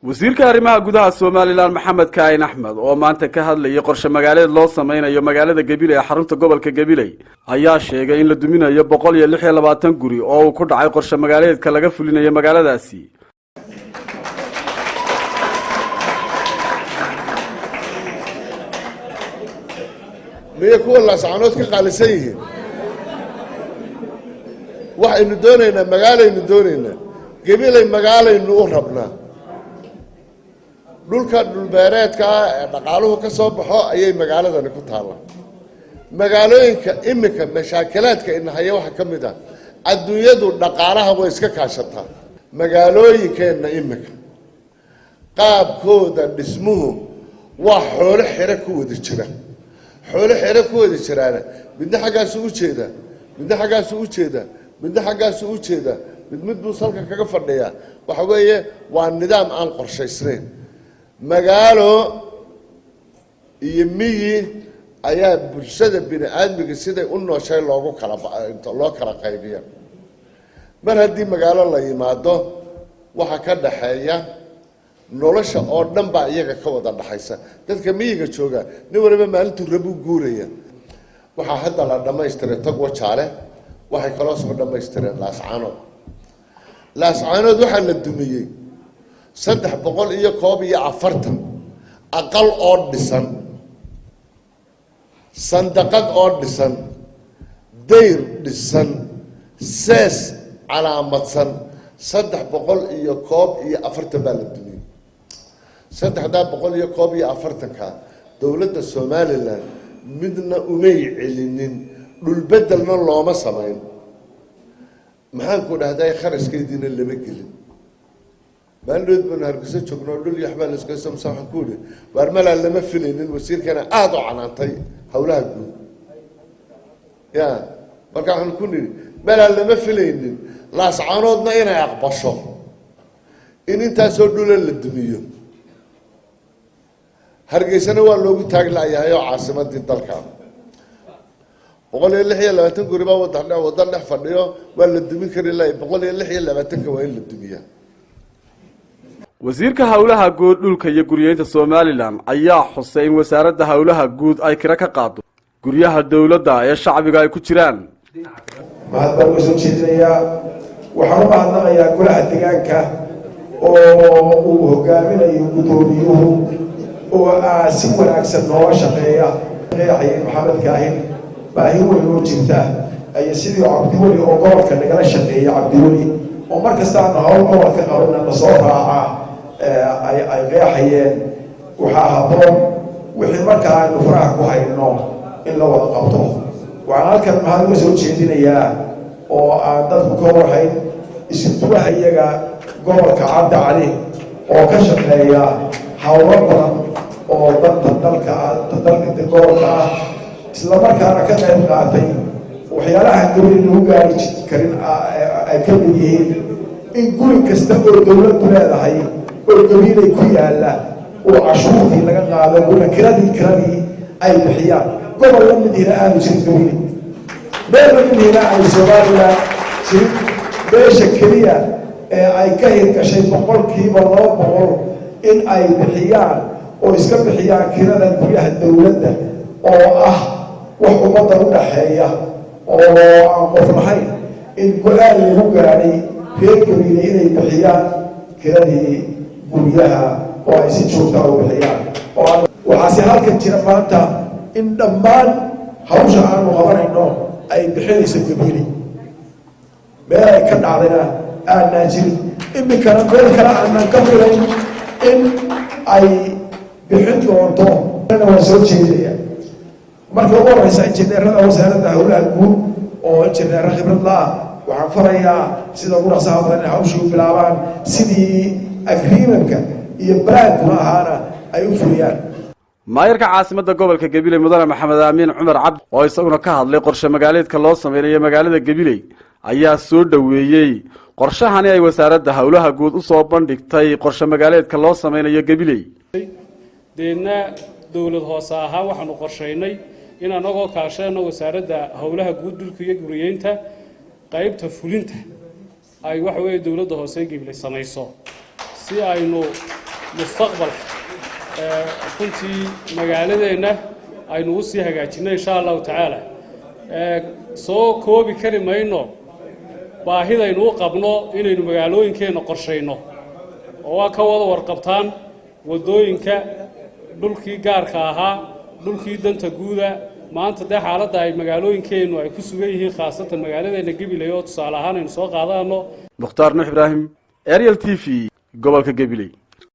wasiirka arrimaha gudaha Soomaaliland Maxamed Kaahin Axmed oo maanta ka hadlayay qorshe magaaleed loo sameeyo magaalada Gabiley ee xarunta gobolka Gabiley ayaa sheegay in la duminayo 126 guri oo uu ku dhacay qorshe magaaleedka laga fulinayo magaaladaasi. ميكو الله سعنوت كقال سيه واحد ندونينا مقالة ندونينا قبيلة مقالة نقربنا دول كان البيرات كا نقالوه كصبحه أي مقالة ذا نكون هلا مقالين كإمك مشاكلات كإن هي واحد كم ده الدنيا دول نقالها ويسكا كاشتها مقالوي كإن إمك قاب كودا اسمه وحول حركة ودشرة حول حركة ودشرة بدنا حاجة سوتشيدا بدنا حاجة سوتشيدا بدنا حاجة سوتشيدا بدنا نوصل ككفر ليا وحويه والنظام عن قرشة سرين مقالو يمي أيام برشة بين آدم كسيدة إنه شيء لوجو كلا قيبيا من هدي مقالو الله يماده وحكذا حياة نولش أردن بعيقة كودا الحيسة تلك ميجا شوجا نوري ما أنتو ربو جوريا وحد على دم يشتري تقوى شاره وحي خلاص دم يشتري لاسعانو دو حل الدنيا صدح بقول إيه كوبي عفرتم أقل أردسن صندقات أردسن دير دسن ساس على متصن صدح بقول إيه كوب إيه عفرتم بالدنيا صدح دا بقول إيه كوب إيه عفرتك دولة الصوماليلاند مدنا أمي علنين للبدلنا الله ما سمعين محن كون هذا يخرج كيدين اللي بقلين ما نريد من هرقسة شكرا دول يحمل اسكسم صح كوري وارملا اللي مفلين الوسير كان قاعدوا على طي حولها الجود يا بركع هنكوني ملا اللي مفلين لا سعانودنا هنا يقبشوا إن أنت سودول للدنيا هرقسة نوال لوجو تاجلا يا عاصمة الدلكام بقول اللي هي لما تنقل ربا وضلنا حفرناه ولا الدمية كريلا بقول اللي هي لما تنقل وين الدمية wasiirka hawlaha guud dhulka iyo guriyeynta Soomaaliland ayaa xusay in wasaaradda hawlaha guud ay kira ka qaado guryaha dawladda ee shacbiga ay ku jiraan mahadba soo jeedinaya waxaan u mahadnaqayaa golaha deegaanka oo uu hogaaminayo gudoomiyuhu oo si wanaagsan noo shaqeeya Maxamed Kaahin baahi weyn oo jirta ay sidii Cabdiwali oo gobolka nagala shaqeeyay Cabdiwali oo markasta aan hawl gobolka qabanna soo raaca ay qeexayeen waxa haboon wixii markaa aynu faraha ku hayno in la wada qabto waxaan halkan mahad soo jeedinayaa oo aan dadku ka warhayn isbuuxa iyaga gobolka Cabdi Cali oo ka shaqeeya hawlo badan oo dalka gobolka isla markaana ka qayb qaatay waxyaalaha dawladda ugu gaari karin ay ka mid yihiin in guri kasta oo dawladdu leedahay oo Gabiley ku yaala oo cashuurtii laga qaado guri kiradii ay bixiyaan gobol la mid ah aan jirin Gabiley meel la mid ah ay Soomaaliland jirin beesha kaliya ee ay ka hirgashay 200% in ay bixiyaan oo iska bixiyaan kirada guryaha dawladda oo wax umada u dhaxeeya oo aan qof lahayn in go'aan lagu gaaray reer Gabiley inay bixiyaan kiradii guryaha oo ay si joogto ah u bixiyaan waxaase halkan jira maanta in dhammaan hawsha aanu qabanayno ay bixinayso Gabiley meel ay ka dhacdayna aan jirin imikana meel kale aan ka filayn in ay bixin doonto waa soo jeedaya marka ugu horeysa injineerada wasaaradda hawlaha guud oo injineer khibrad la waxaan farayaa sida ugu dhaqsaha badan hawshu bilaabaan sidii agreementka iyo brandku ahaana ay u fuliyaan maayarka caasimadda gobolka Gabiley mudane Maxamed Amiin Cumar Cabdi oo isaguna ka hadlay qorshe magaaleedka loo sameeyo magaalada Gabiley ayaa soo dhaweeyay qorshahani ay wasaaradda hawlaha guud u soo bandhigtay qorshe magaaleedka loo sameeyo Gabiley deena dawlad hoose ahaan waxaanu qorsheynay in anagoo kaashano wasaaradda hawlaha guud dhulka iyo guriyeynta qaybta fulinta ay wax weey dawladda hoose Gabiley sameeyso si aynu mustaqbalka runtii magaaladeenna aynu u sii hagaajinay insha allahu tacaala soo koobi kari mayno baahidaynu u qabno inaynu magaalooyinkeenna qorshayno oo waa ka wada warqabtaan waddooyinka dhulkii gaarka ahaa dhulkii danta guuda maanta dee xaaladda ay magaalooyinkeennu ay ku sugan yihiin khaasatan magaaladeenna Gabiley oo tusaale ahaan aynu soo qaadano Mukhtaar Nuux Ibraahim Ariel TV gobolka Gabiley